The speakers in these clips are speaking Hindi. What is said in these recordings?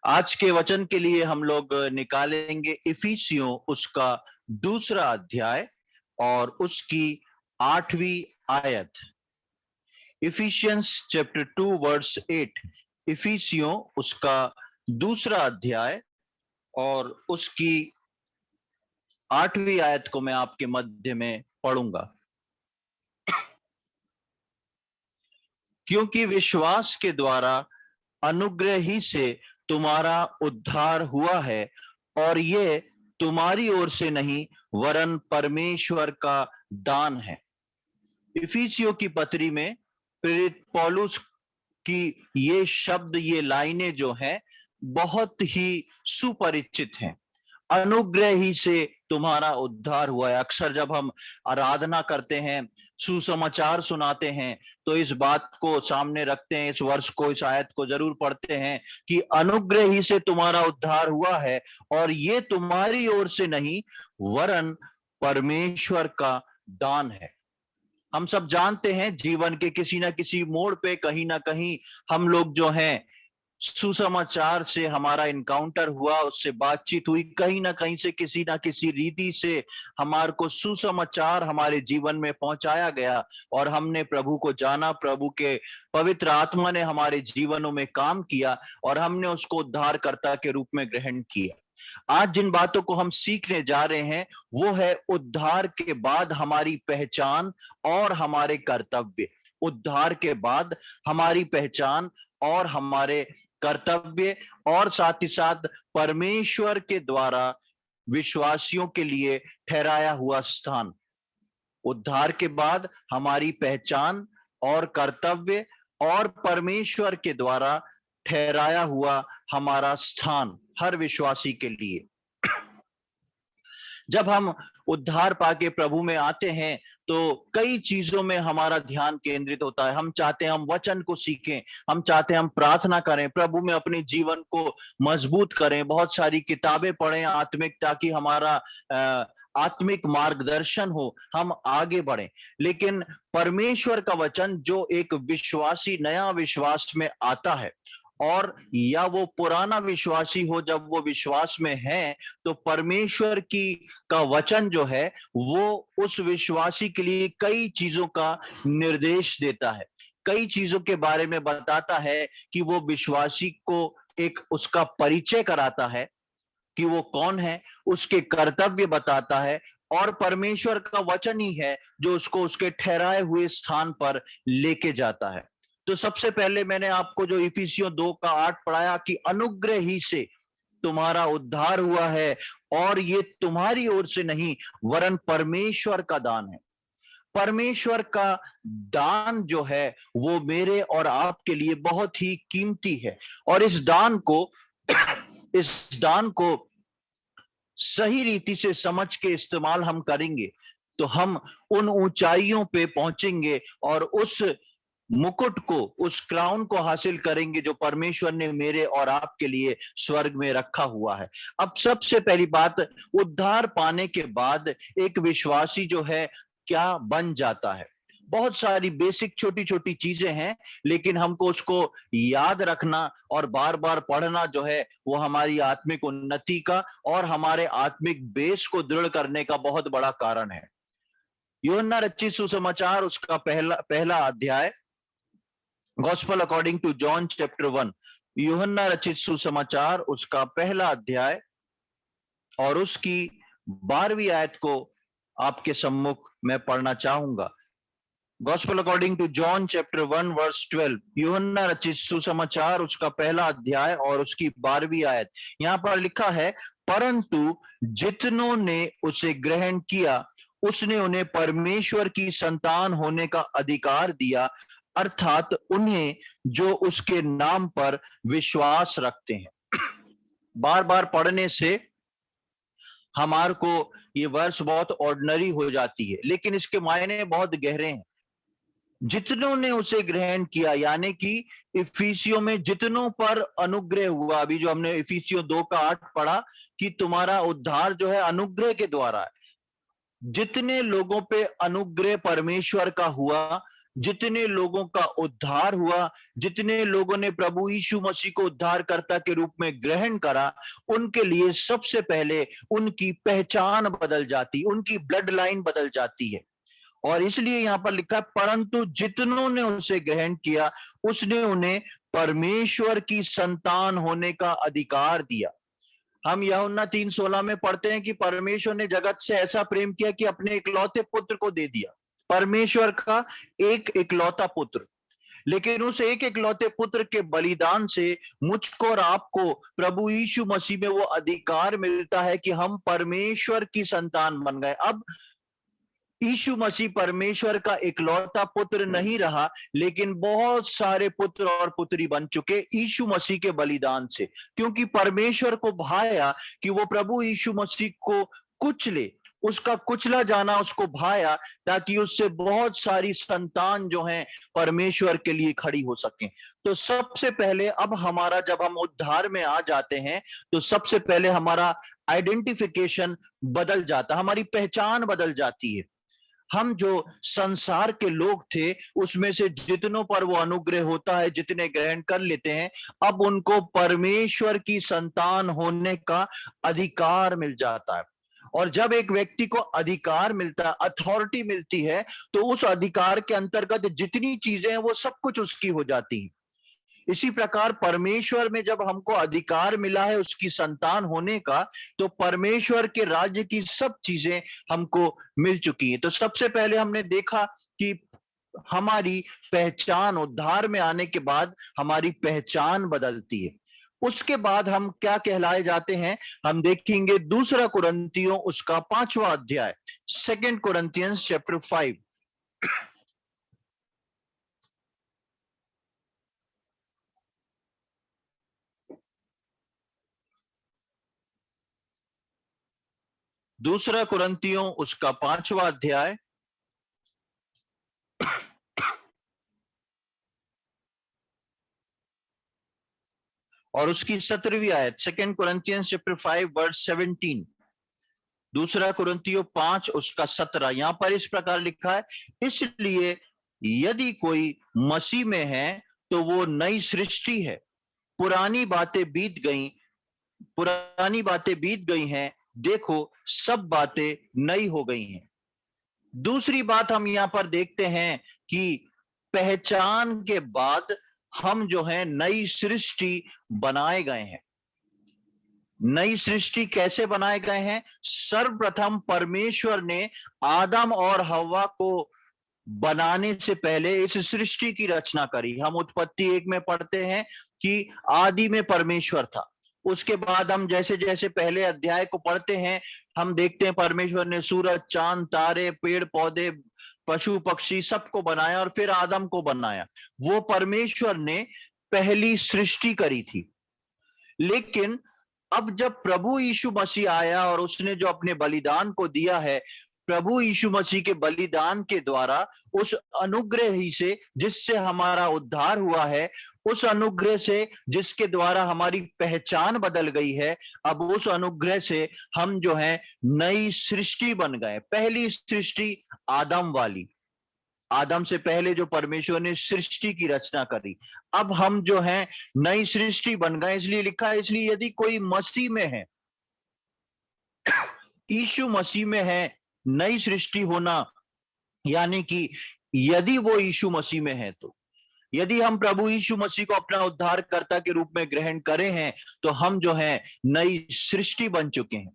आज के वचन के लिए हम लोग निकालेंगे इफिसियों उसका दूसरा अध्याय और उसकी 8वीं आयत। Efficiency chapter 2 verse 8। इफिसियों उसका दूसरा अध्याय और उसकी 8वीं आयत को मैं आपके मध्य में पढ़ूंगा। क्योंकि विश्वास के द्वारा अनुग्रह ही से तुम्हारा उद्धार हुआ है, और ये तुम्हारी ओर से नहीं वरन परमेश्वर का दान है। इफिसियों की पत्री में प्रेरित पौलुस की ये शब्द, ये लाइनें जो हैं बहुत ही सुपरिचित हैं। अनुग्रह ही से तुम्हारा उद्धार हुआ है। अक्सर जब हम आराधना करते हैं, सुसमाचार सुनाते हैं, तो इस बात को सामने रखते हैं, इस वर्ष को, इस आयत को जरूर पढ़ते हैं कि अनुग्रह ही से तुम्हारा उद्धार हुआ है, और ये तुम्हारी ओर से नहीं वरन परमेश्वर का दान है। हम सब जानते हैं जीवन के किसी ना किसी मोड़ पे कहीं ना कहीं हम लोग जो हैं, सुसमाचार से हमारा इनकाउंटर हुआ, उससे बातचीत हुई, कहीं ना कहीं से किसी ना किसी रीति से हमारे को सुसमाचार हमारे जीवन में पहुंचाया गया और हमने प्रभु को जाना, प्रभु के पवित्र आत्मा ने हमारे जीवनों में काम किया और हमने उसको उद्धारकर्ता के रूप में ग्रहण किया। आज जिन बातों को हम सीखने जा रहे हैं वो है उद्धार के बाद हमारी पहचान और हमारे कर्तव्य। उद्धार के बाद हमारी पहचान और हमारे कर्तव्य, और साथ ही साथ परमेश्वर के द्वारा विश्वासियों के लिए ठहराया हुआ स्थान। उद्धार के बाद हमारी पहचान और कर्तव्य और परमेश्वर के द्वारा ठहराया हुआ हमारा स्थान हर विश्वासी के लिए। जब हम उद्धार पाके प्रभु में आते हैं तो कई चीजों में हमारा ध्यान केंद्रित होता है। हम चाहते हैं हम वचन को सीखें, हम चाहते हैं हम प्रार्थना करें, प्रभु में अपने जीवन को मजबूत करें, बहुत सारी किताबें पढ़ें आत्मिक, ताकि हमारा आत्मिक मार्गदर्शन हो, हम आगे बढ़ें। लेकिन परमेश्वर का वचन जो एक विश्वासी नया विश्वास में आता है, और या वो पुराना विश्वासी हो, जब वो विश्वास में है तो परमेश्वर की का वचन जो है वो उस विश्वासी के लिए कई चीजों का निर्देश देता है, कई चीजों के बारे में बताता है कि वो विश्वासी को एक उसका परिचय कराता है कि वो कौन है, उसके कर्तव्य बताता है, और परमेश्वर का वचन ही है जो उसको उसके ठहराए हुए स्थान पर लेके जाता है। तो सबसे पहले मैंने आपको जो इफिसियों 2:8 पढ़ाया कि अनुग्रह ही से तुम्हारा उद्धार हुआ है, और ये तुम्हारी ओर से नहीं वरन परमेश्वर का दान है। परमेश्वर का दान जो है वो मेरे और आपके लिए बहुत ही कीमती है, और इस दान को इस दान को सही रीति से समझ के इस्तेमाल हम करेंगे तो हम उन ऊंचाइयों पे पहुंचेंगे और उस मुकुट को, उस क्राउन को हासिल करेंगे जो परमेश्वर ने मेरे और आपके लिए स्वर्ग में रखा हुआ है। अब सबसे पहली बात, उद्धार पाने के बाद एक विश्वासी जो है क्या बन जाता है। बहुत सारी बेसिक छोटी छोटी चीजें हैं, लेकिन हमको उसको याद रखना और बार बार पढ़ना जो है वो हमारी आत्मिक उन्नति का और हमारे आत्मिक बेस को दृढ़ करने का बहुत बड़ा कारण है। यूहन्ना रचित सुसमाचार उसका पहला अध्याय, gospel according to John chapter 1, यूहन्ना रचित सुसमाचार उसका पहला अध्याय और उसकी 12वीं आयत को आपके सम्मुख मैं पढ़ना चाहूंगा। Gospel according to John chapter 1 verse 12, यूहन्ना रचित सुसमाचार उसका पहला अध्याय और उसकी 12वीं आयत। यहां पर लिखा है, परंतु जितनों ने उसे ग्रहण किया उसने उन्हें परमेश्वर की संतान होने का अधिकार दिया, अर्थात उन्हें जो उसके नाम पर विश्वास रखते हैं। बार बार पढ़ने से हमारे को ये वर्ष बहुत ऑर्डिनरी हो जाती है, लेकिन इसके मायने बहुत गहरे हैं। जितनों ने उसे ग्रहण किया, यानी कि इफिसियों में जितनों पर अनुग्रह हुआ, अभी जो हमने इफिसियों 2:8 पढ़ा कि तुम्हारा उद्धार जो है अनुग्रह के द्वारा है। जितने लोगों पे अनुग्रह परमेश्वर का हुआ, जितने लोगों का उद्धार हुआ, जितने लोगों ने प्रभु यीशु मसीह को उद्धारकर्ता के रूप में ग्रहण करा, उनके लिए सबसे पहले उनकी पहचान बदल जाती, उनकी ब्लड लाइन बदल जाती है। और इसलिए यहां पर लिखा है, परंतु जितनों ने उसे ग्रहण किया, उसने उन्हें परमेश्वर की संतान होने का अधिकार दिया। हम यूहन्ना 3:16 में पढ़ते हैं कि परमेश्वर ने जगत से ऐसा प्रेम किया कि अपने इकलौते पुत्र को दे दिया। परमेश्वर का एक इकलौता पुत्र, लेकिन उस एक इकलौते पुत्र के बलिदान से मुझको और आपको प्रभु यीशु मसीह में वो अधिकार मिलता है कि हम परमेश्वर की संतान बन गए। अब यीशु मसीह परमेश्वर का इकलौता पुत्र नहीं रहा, लेकिन बहुत सारे पुत्र और पुत्री बन चुके यीशु मसीह के बलिदान से, क्योंकि परमेश्वर को भाया कि वो प्रभु यीशु मसीह को कुचले, उसका कुचला जाना उसको भाया, ताकि उससे बहुत सारी संतान जो हैं परमेश्वर के लिए खड़ी हो सके। तो सबसे पहले अब हमारा, जब हम उद्धार में आ जाते हैं, तो सबसे पहले हमारा आइडेंटिफिकेशन बदल जाता, हमारी पहचान बदल जाती है। हम जो संसार के लोग थे, उसमें से जितनों पर वो अनुग्रह होता है, जितने ग्रहण कर लेते हैं, अब उनको परमेश्वर की संतान होने का अधिकार मिल जाता है। और जब एक व्यक्ति को अधिकार मिलता है, अथॉरिटी मिलती है, तो उस अधिकार के अंतर्गत जितनी चीजें हैं वो सब कुछ उसकी हो जाती है। इसी प्रकार परमेश्वर में जब हमको अधिकार मिला है उसकी संतान होने का, तो परमेश्वर के राज्य की सब चीजें हमको मिल चुकी हैं। तो सबसे पहले हमने देखा कि हमारी पहचान, उद्धार में आने के बाद हमारी पहचान बदलती है। उसके बाद हम क्या कहलाए जाते हैं, हम देखेंगे दूसरा कुरिन्थियों उसका 5वां अध्याय, 2 Corinthians chapter 5। दूसरा कुरिन्थियों उसका 5वां अध्याय और उसकी 17वीं आयत, 2 Corinthians chapter 5 verse 17। दूसरा कुरिन्थियों 5 उसका 17, यहां पर इस प्रकार लिखा है, इसलिए यदि कोई मसीह में है तो वो नई सृष्टि है, पुरानी बातें बीत गई, पुरानी बातें बीत गई हैं, देखो सब बातें नई हो गई हैं। दूसरी बात हम यहां पर देखते हैं कि पहचान के बाद हम जो है नई सृष्टि बनाए गए हैं। नई सृष्टि कैसे बनाए गए हैं? सर्वप्रथम परमेश्वर ने आदम और हव्वा को बनाने से पहले इस सृष्टि की रचना करी। हम उत्पत्ति 1 में पढ़ते हैं कि आदि में परमेश्वर था। उसके बाद हम जैसे जैसे पहले अध्याय को पढ़ते हैं, हम देखते हैं परमेश्वर ने सूरज, चांद, तारे, पेड़ पौधे, पशु पक्षी सबको बनाया और फिर आदम को बनाया। वो परमेश्वर ने पहली सृष्टि करी थी। लेकिन अब जब प्रभु यीशु मसीह आया और उसने जो अपने बलिदान को दिया है, प्रभु यीशु मसीह के बलिदान के द्वारा, उस अनुग्रह ही से जिससे हमारा उद्धार हुआ है, उस अनुग्रह से जिसके द्वारा हमारी पहचान बदल गई है, अब उस अनुग्रह से हम जो है नई सृष्टि बन गए। पहली सृष्टि आदम वाली, आदम से पहले जो परमेश्वर ने सृष्टि की रचना करी, अब हम जो हैं नई सृष्टि बन गए। इसलिए लिखा है, इसलिए यदि कोई मसीह में है, यीशु मसीह में है, नई सृष्टि होना, यानी कि यदि वो यीशु मसीह में है, तो यदि हम प्रभु यीशु मसीह को अपना उद्धारकर्ता के रूप में ग्रहण करे हैं, तो हम जो है नई सृष्टि बन चुके हैं।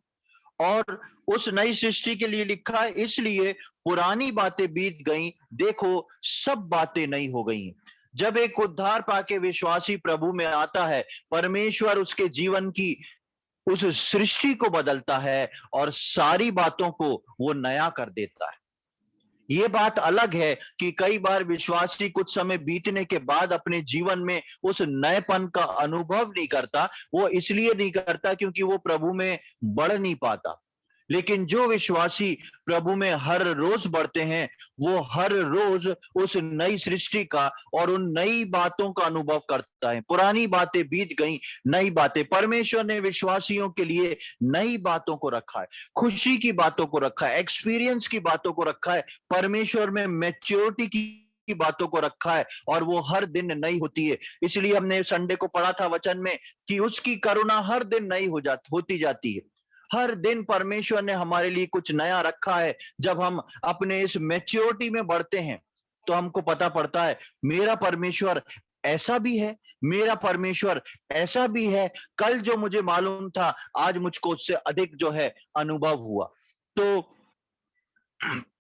और उस नई सृष्टि के लिए लिखा है, इसलिए पुरानी बातें बीत गई, देखो सब बातें नई हो गई। जब एक उद्धार पाके विश्वासी प्रभु में आता है, परमेश्वर उसके जीवन की उस सृष्टि को बदलता है और सारी बातों को वो नया कर देता है। ये बात अलग है कि कई बार विश्वासी कुछ समय बीतने के बाद अपने जीवन में उस नएपन का अनुभव नहीं करता। वो इसलिए नहीं करता क्योंकि वो प्रभु में बढ़ नहीं पाता। लेकिन जो विश्वासी प्रभु में हर रोज बढ़ते हैं, वो हर रोज उस नई सृष्टि का और उन नई बातों का अनुभव करता है। पुरानी बातें बीत गई, नई बातें, परमेश्वर ने विश्वासियों के लिए नई बातों को रखा है, खुशी की बातों को रखा है, एक्सपीरियंस की बातों को रखा है। परमेश्वर में मैच्योरिटी की ही बातों को रखा है और वो हर दिन नई होती है। इसलिए हमने संडे को पढ़ा था वचन में कि उसकी करुणा हर दिन नई होती जाती है। हर दिन परमेश्वर ने हमारे लिए कुछ नया रखा है। जब हम अपने इस मैच्योरिटी में बढ़ते हैं तो हमको पता पड़ता है मेरा परमेश्वर ऐसा भी है, मेरा परमेश्वर ऐसा भी है। कल जो मुझे मालूम था आज मुझको उससे अधिक जो है अनुभव हुआ। तो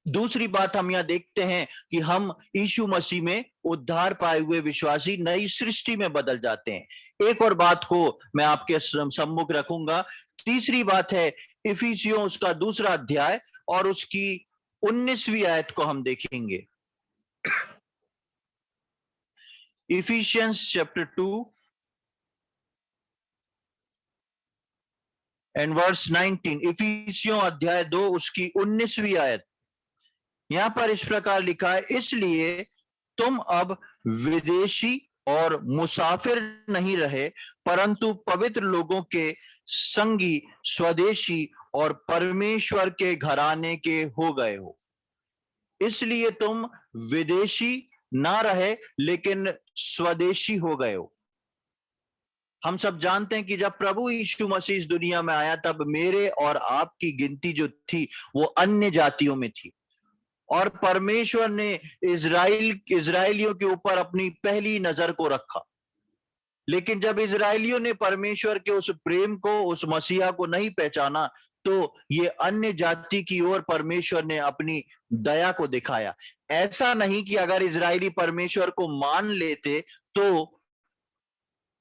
दूसरी बात हम यहां देखते हैं कि हम यीशु मसीह में उद्धार पाए हुए विश्वासी नई सृष्टि में बदल जाते हैं। एक और बात को मैं आपके सम्मुख रखूंगा। तीसरी बात है इफिसियों उसका 2 अध्याय और उसकी 19वीं आयत को हम देखेंगे। Ephesians chapter 2 and verse 19। इफिसियों अध्याय 2 उसकी 19वीं आयत। यहां पर इस प्रकार लिखा है, इसलिए तुम अब विदेशी और मुसाफिर नहीं रहे परंतु पवित्र लोगों के संगी, स्वदेशी और परमेश्वर के घराने के हो गए हो। इसलिए तुम विदेशी ना रहे लेकिन स्वदेशी हो गए हो। हम सब जानते हैं कि जब प्रभु यीशु मसीह इस दुनिया में आया तब मेरे और आपकी गिनती जो थी वो अन्य जातियों में थी और परमेश्वर ने इजराइलियों के ऊपर अपनी पहली नजर को रखा। लेकिन जब इजराइलियों ने परमेश्वर के उस प्रेम को, उस मसीहा को नहीं पहचाना तो ये अन्य जाति की ओर परमेश्वर ने अपनी दया को दिखाया। ऐसा नहीं कि अगर इजरायली परमेश्वर को मान लेते तो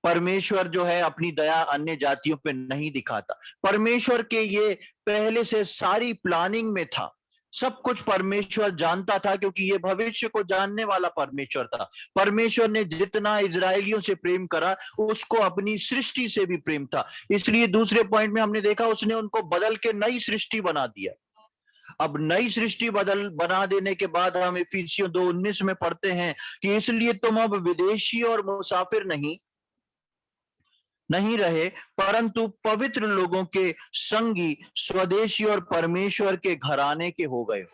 परमेश्वर जो है अपनी दया अन्य जातियों पे नहीं दिखाता। परमेश्वर के ये पहले से सारी प्लानिंग में था। सब कुछ परमेश्वर जानता था क्योंकि ये भविष्य को जानने वाला परमेश्वर था। परमेश्वर ने जितना इजरायलियों से प्रेम करा उसको अपनी सृष्टि से भी प्रेम था। इसलिए दूसरे पॉइंट में हमने देखा उसने उनको बदल के नई सृष्टि बना दिया। अब नई सृष्टि बना देने के बाद हम इफिसियों 2:19 में पढ़ते हैं कि इसलिए तुम अब विदेशी और मुसाफिर नहीं रहे परंतु पवित्र लोगों के संगी, स्वदेशी और परमेश्वर के घराने के हो गए।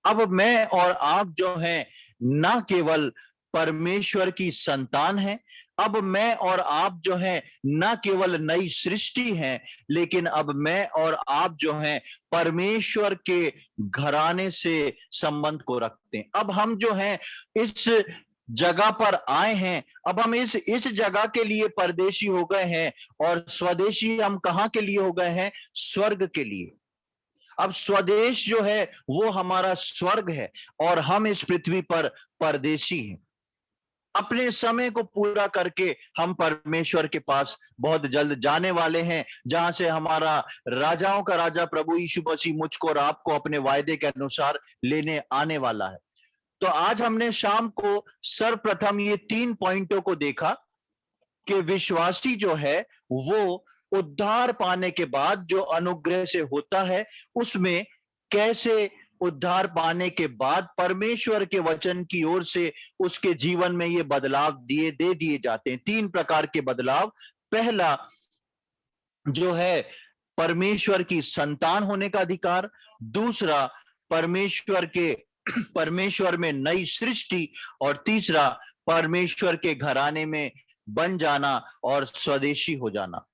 अब मैं और आप जो हैं ना केवल परमेश्वर की संतान हैं, अब मैं और आप जो हैं ना केवल नई सृष्टि हैं लेकिन अब मैं और आप जो हैं परमेश्वर के घराने से संबंध को रखते हैं। अब हम जो हैं इस जगह पर आए हैं, अब हम इस जगह के लिए परदेशी हो गए हैं और स्वदेशी हम कहां के लिए हो गए हैं? स्वर्ग के लिए। अब स्वदेश जो है वो हमारा स्वर्ग है और हम इस पृथ्वी पर परदेशी हैं। अपने समय को पूरा करके हम परमेश्वर के पास बहुत जल्द जाने वाले हैं, जहां से हमारा राजाओं का राजा प्रभु यीशु मसीह मुझको और आपको अपने वायदे के अनुसार लेने आने वाला है। तो आज हमने शाम को सर्वप्रथम ये 3 पॉइंटों को देखा कि विश्वासी जो है वो उद्धार पाने के बाद जो अनुग्रह से होता है उसमें कैसे उद्धार पाने के बाद परमेश्वर के वचन की ओर से उसके जीवन में ये बदलाव दे दिए जाते हैं। 3 प्रकार के बदलाव। पहला जो है परमेश्वर की संतान होने का अधिकार, दूसरा परमेश्वर में नई सृष्टि और तीसरा परमेश्वर के घराने में बन जाना और स्वदेशी हो जाना।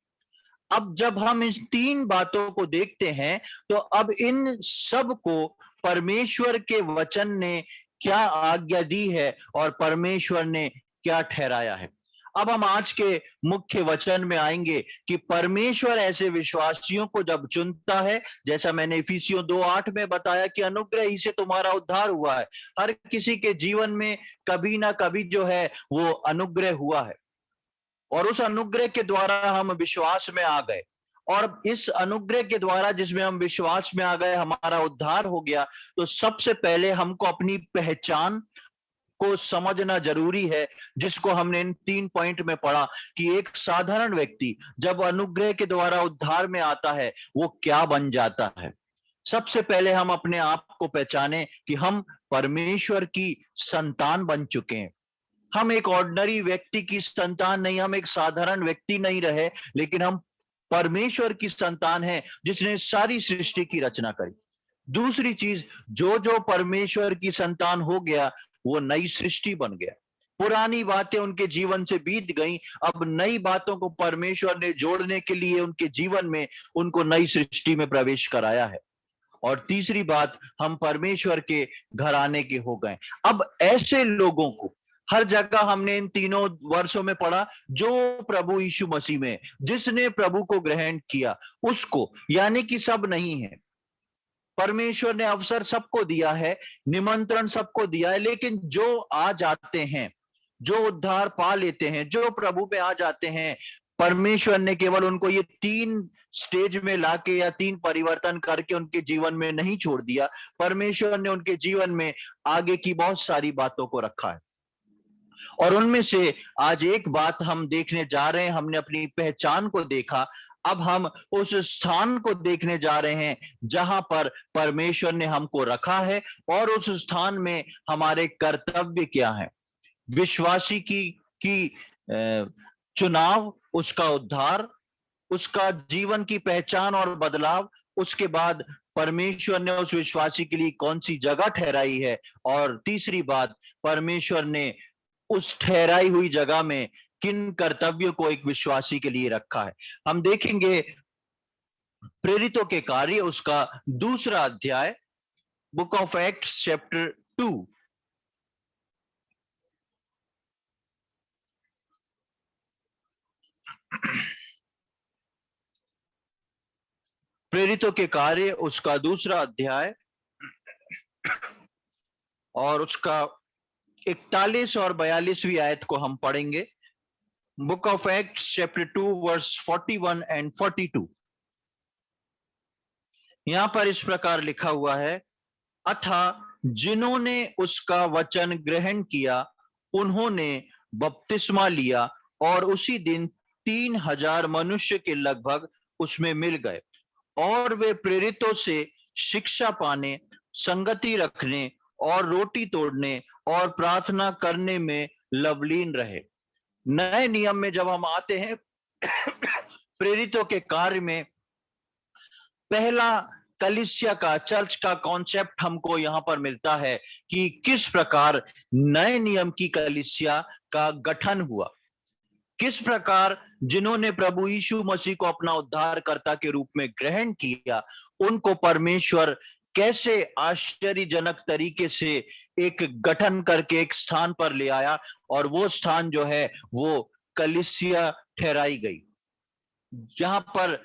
अब जब हम इन 3 बातों को देखते हैं तो अब इन सब को परमेश्वर के वचन ने क्या आज्ञा दी है और परमेश्वर ने क्या ठहराया है। अब हम आज के मुख्य वचन में आएंगे कि परमेश्वर ऐसे विश्वासियों को जब चुनता है, जैसा मैंने इफिसियों 2:8 में बताया कि अनुग्रह ही से तुम्हारा उद्धार हुआ है। हर किसी के जीवन में कभी ना कभी जो है वो अनुग्रह हुआ है और उस अनुग्रह के द्वारा हम विश्वास में आ गए और इस अनुग्रह के द्वारा जिसमें हम विश्वास में आ गए हमारा उद्धार हो गया। तो सबसे पहले हमको अपनी पहचान को समझना जरूरी है, जिसको हमने इन 3 पॉइंट में पढ़ा कि एक साधारण व्यक्ति जब अनुग्रह के द्वारा उद्धार में आता है वो क्या बन जाता है। सबसे पहले हम अपने आप को पहचाने कि हम परमेश्वर की संतान बन चुके हैं। हम एक ऑर्डिनरी व्यक्ति की संतान नहीं, हम एक साधारण व्यक्ति नहीं रहे, लेकिन हम परमेश्वर की संतान हैं जिसने सारी सृष्टि की रचना करी। दूसरी चीज, जो जो परमेश्वर की संतान हो गया वो नई सृष्टि बन गया। पुरानी बातें उनके जीवन से बीत गईं, अब नई बातों को परमेश्वर ने जोड़ने के लिए उनके जीवन में उनको नई सृष्टि में प्रवेश कराया है। और तीसरी बात, हम परमेश्वर के घराने के हो गए। अब ऐसे लोगों को हर जगह हमने इन तीनों वर्षों में पढ़ा, जो प्रभु यीशु मसीह में, जिसने प्रभु को ग्रहण किया उसको, यानी कि सब नहीं है। परमेश्वर ने अवसर सबको दिया है, निमंत्रण सबको दिया है, लेकिन जो आ जाते हैं, जो उद्धार पा लेते हैं, जो प्रभु पे आ जाते हैं, परमेश्वर ने केवल उनको ये 3 स्टेज में लाके या 3 परिवर्तन करके उनके जीवन में नहीं छोड़ दिया। परमेश्वर ने उनके जीवन में आगे की बहुत सारी बातों को रखा है। और उनमें से आज एक बात हम देखने जा रहे हैं। हमने अपनी पहचान को देखा, अब हम उस स्थान को देखने जा रहे हैं जहां पर परमेश्वर ने हमको रखा है, और उस स्थान में हमारे कर्तव्य क्या है। विश्वासी की चुनाव, उसका उद्धार, उसका जीवन की पहचान और बदलाव, उसके बाद परमेश्वर ने उस विश्वासी के लिए कौन सी जगह ठहराई है, और तीसरी बात, परमेश्वर ने उस ठहराई हुई जगह में किन कर्तव्यों को एक विश्वासी के लिए रखा है। हम देखेंगे प्रेरितों के कार्य, उसका 2 अध्याय, बुक ऑफ एक्ट्स चैप्टर 2। प्रेरितों के कार्य, उसका 2 अध्याय और उसका 41 और 42वीं आयत को हम पढ़ेंगे। Book of Acts chapter 2 verse 41 and 42। यहां पर इस प्रकार लिखा हुआ है, अथा जिन्होंने उसका वचन ग्रहण किया उन्होंने बपतिस्मा लिया, और उसी दिन 3000 मनुष्य के लगभग उसमें मिल गए, और वे प्रेरितों से शिक्षा पाने, संगति रखने और रोटी तोड़ने और प्रार्थना करने में लवलीन रहे। नए नियम में जब हम आते हैं प्रेरितों के कार्य में, पहला कलीसिया का, चर्च का कॉन्सेप्ट हमको यहां पर मिलता है कि किस प्रकार नए नियम की कलीसिया का गठन हुआ, किस प्रकार जिन्होंने प्रभु यीशु मसीह को अपना उद्धारकर्ता के रूप में ग्रहण किया, उनको परमेश्वर कैसे आश्चर्यजनक तरीके से एक गठन करके एक स्थान पर ले आया, और वो स्थान जो है वो कलीसिया ठहराई गई। जहां पर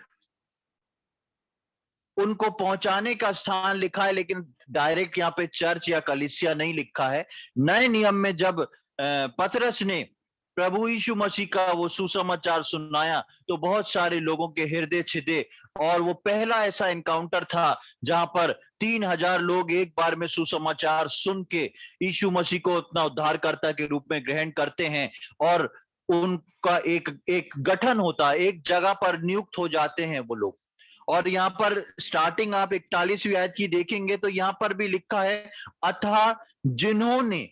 उनको पहुंचाने का स्थान लिखा है, लेकिन डायरेक्ट यहाँ पे चर्च या कलीसिया नहीं लिखा है। नए नियम में जब पतरस ने प्रभु यीशु मसीह का वो सुसमाचार सुनाया, तो बहुत सारे लोगों के हृदय छिदे, और वो पहला ऐसा एनकाउंटर था जहां पर 3000 लोग एक बार में सुसमाचार सुन के यीशु मसीह को अपना उद्धारकर्ता के रूप में ग्रहण करते हैं, और उनका एक एक गठन होता है, एक जगह पर नियुक्त हो जाते हैं वो लोग। और यहाँ पर स्टार्टिंग आप 41वीं आयत की देखेंगे तो यहाँ पर भी लिखा है, अतः जिन्होंने,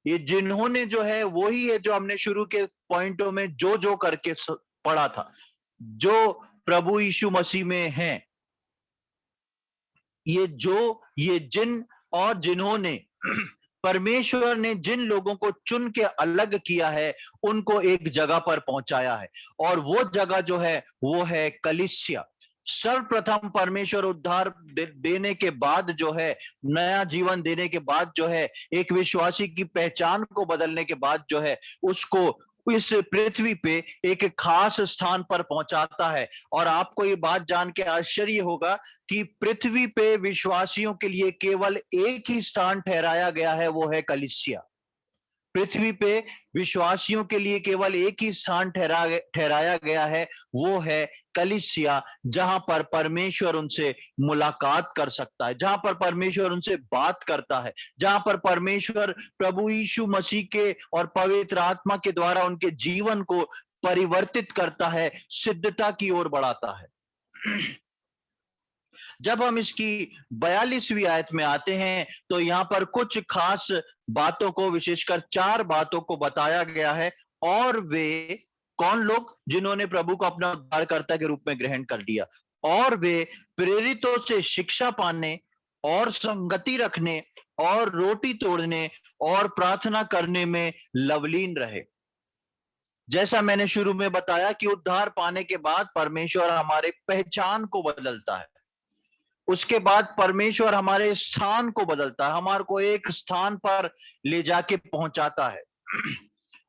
ये जिन्होंने जो है वही है जो हमने शुरू के पॉइंटों में जो जो करके पढ़ा था, जो प्रभु यीशु मसीह में हैं, ये जिन और जिन्होंने, परमेश्वर ने जिन लोगों को चुन के अलग किया है उनको एक जगह पर पहुंचाया है, और वो जगह जो है वो है कलीसिया। सर्वप्रथम परमेश्वर उद्धार देने के बाद जो है, नया जीवन देने के बाद जो है, एक विश्वासी की पहचान को बदलने के बाद जो है, उसको इस पृथ्वी पे एक खास स्थान पर पहुंचाता है। और आपको ये बात जान के आश्चर्य होगा कि पृथ्वी पे विश्वासियों के लिए केवल एक ही स्थान ठहराया गया है, वो है कलीसिया। पृथ्वी पे विश्वासियों के लिए केवल एक ही स्थान ठहराया गया है, वो है कलीसिया, जहां पर परमेश्वर उनसे मुलाकात कर सकता है, जहां पर परमेश्वर उनसे बात करता है, जहां पर परमेश्वर प्रभु यीशु मसीह के और पवित्र आत्मा के द्वारा उनके जीवन को परिवर्तित करता है, सिद्धता की ओर बढ़ाता है। जब हम इसकी 42वीं आयत में आते हैं तो यहाँ पर कुछ खास बातों को, विशेषकर 4 बातों को बताया गया है। और वे कौन लोग? जिन्होंने प्रभु को अपना उद्धारकर्ता के रूप में ग्रहण कर लिया। और वे प्रेरितों से शिक्षा पाने, और संगति रखने और रोटी तोड़ने और प्रार्थना करने में लवलीन रहे। जैसा मैंने शुरू में बताया कि उद्धार पाने के बाद परमेश्वर हमारे पहचान को बदलता है, उसके बाद परमेश्वर हमारे स्थान को बदलता है, हमारे को एक स्थान पर ले जाके पहुंचाता है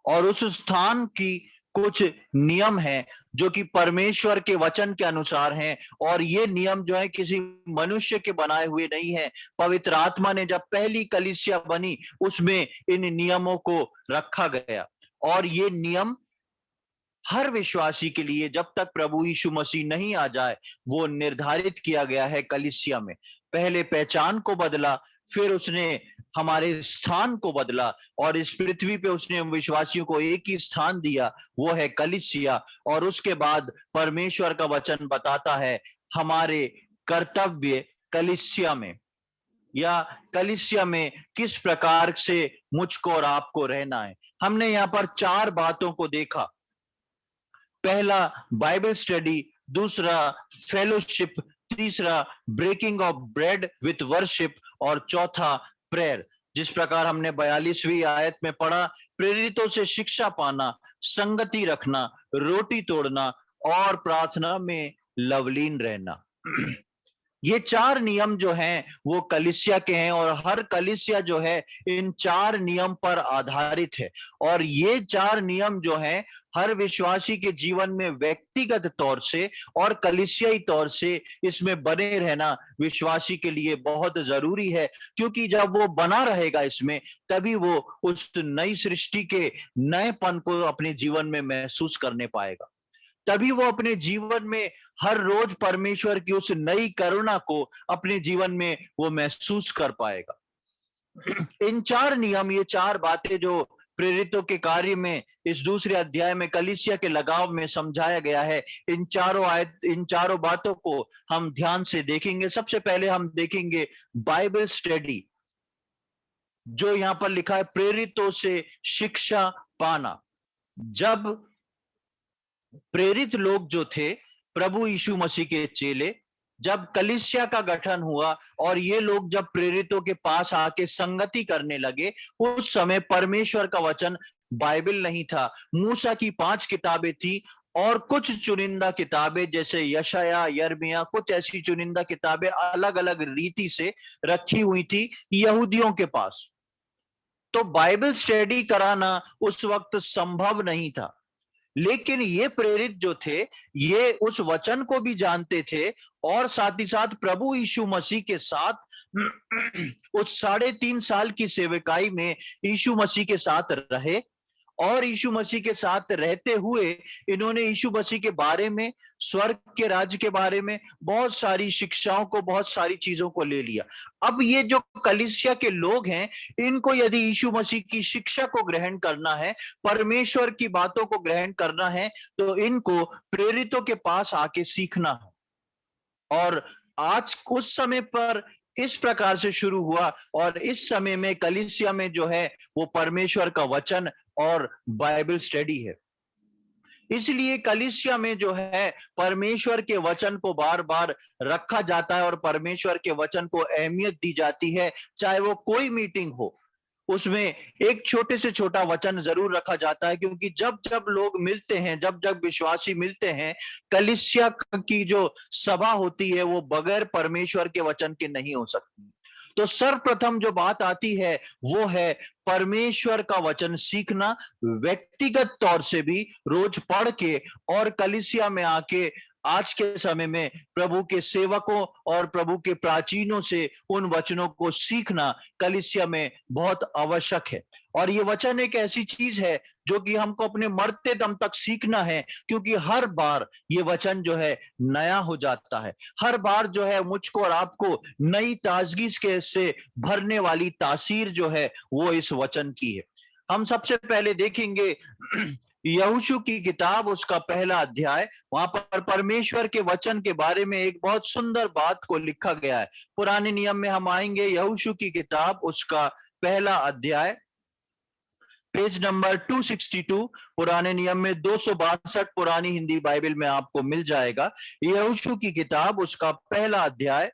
और उस स्थान की कुछ नियम हैं जो कि परमेश्वर के वचन के अनुसार हैं, और ये नियम जो है किसी मनुष्य के बनाए हुए नहीं है। पवित्र आत्मा ने जब पहली कलीसिया बनी उसमें इन नियमों को रखा गया, और ये नियम हर विश्वासी के लिए जब तक प्रभु यीशु मसीह नहीं आ जाए वो निर्धारित किया गया है कलीसिया में। पहले पहचान को बदला, फिर उसने हमारे स्थान को बदला, और इस पृथ्वी पे उसने विश्वासियों को एक ही स्थान दिया, वो है कलीसिया। और उसके बाद परमेश्वर का वचन बताता है हमारे कर्तव्य कलीसिया में, या कलीसिया में किस प्रकार से मुझको और आपको रहना है। हमने यहाँ पर 4 बातों को देखा। पहला बाइबल स्टडी, दूसरा फेलोशिप, तीसरा breaking of bread with worship, और चौथा प्रेयर। जिस प्रकार हमने 42वीं आयत में पढ़ा, प्रेरितों से शिक्षा पाना, संगति रखना, रोटी तोड़ना और प्रार्थना में लवलीन रहना। ये 4 नियम जो हैं वो कलीसिया के हैं, और हर कलीसिया जो है इन 4 नियम पर आधारित है। और ये 4 नियम जो हैं हर विश्वासी के जीवन में व्यक्तिगत तौर से और कलीसियाई तौर से इसमें बने रहना विश्वासी के लिए बहुत जरूरी है, क्योंकि जब वो बना रहेगा इसमें, तभी वो उस नई सृष्टि के नएपन को अपने जीवन में महसूस करने पाएगा। तभी वो अपने जीवन में हर रोज परमेश्वर की उस नई करुणा को अपने जीवन में वो महसूस कर पाएगा। इन 4 नियम, ये 4 बातें जो प्रेरितों के कार्य में इस दूसरे अध्याय में कलीसिया के लगाव में समझाया गया है, इन चारों बातों को हम ध्यान से देखेंगे। सबसे पहले हम देखेंगे बाइबल स्टडी, जो यहां पर लिखा है प्रेरितों से शिक्षा पाना। जब प्रेरित लोग जो थे, प्रभु यीशु मसीह के चेले, जब कलीसिया का गठन हुआ और ये लोग जब प्रेरितों के पास आके संगति करने लगे, उस समय परमेश्वर का वचन बाइबल नहीं था। मूसा की 5 किताबें थी और कुछ चुनिंदा किताबें जैसे यशाया, यिर्मयाह, कुछ ऐसी चुनिंदा किताबें अलग अलग रीति से रखी हुई थी यहूदियों के पास। तो बाइबल स्टडी कराना उस वक्त संभव नहीं था। लेकिन ये प्रेरित जो थे, ये उस वचन को भी जानते थे, और साथ ही साथ प्रभु यीशु मसीह के साथ उस 3.5 साल की सेवकाई में यीशु मसीह के साथ रहे, और यीशु मसीह के साथ रहते हुए इन्होंने यीशु मसीह के बारे में, स्वर्ग के राज्य के बारे में बहुत सारी शिक्षाओं को, बहुत सारी चीजों को ले लिया। अब ये जो कलीसिया के लोग हैं, इनको यदि यीशु मसीह की शिक्षा को ग्रहण करना है, परमेश्वर की बातों को ग्रहण करना है, तो इनको प्रेरितों के पास आके सीखना है। और आज उस समय पर इस प्रकार से शुरू हुआ, और इस समय में कलीसिया में जो है वो परमेश्वर का वचन और बाइबल स्टडी है। इसलिए कलीसिया में जो है परमेश्वर के वचन को बार बार रखा जाता है, और परमेश्वर के वचन को अहमियत दी जाती है। चाहे वो कोई मीटिंग हो, उसमें एक छोटे से छोटा वचन जरूर रखा जाता है, क्योंकि जब जब लोग मिलते हैं, जब जब विश्वासी मिलते हैं, कलीसिया की जो सभा होती है वो बगैर परमेश्वर के वचन के नहीं हो सकती। तो सर्वप्रथम जो बात आती है वो है परमेश्वर का वचन सीखना, व्यक्तिगत तौर से भी रोज पढ़ के, और कलीसिया में आके आज के समय में प्रभु के सेवकों और प्रभु के प्राचीनों से उन वचनों को सीखना कलीसिया में बहुत आवश्यक है। और ये वचन एक ऐसी चीज है जो कि हमको अपने मरते दम तक सीखना है, क्योंकि हर बार ये वचन जो है नया हो जाता है। हर बार जो है मुझको और आपको नई ताजगी के से भरने वाली तासीर जो है वो इस वचन की है। हम सबसे पहले देखेंगे यहोशू की किताब, उसका पहला अध्याय। वहां पर परमेश्वर के वचन के बारे में एक बहुत सुंदर बात को लिखा गया है। पुराने नियम में हम आएंगे, यहोशू की किताब, उसका पहला अध्याय, पेज नंबर 262, पुराने नियम में 262 पुरानी हिंदी बाइबल में आपको मिल जाएगा। यहोशू की किताब, उसका पहला अध्याय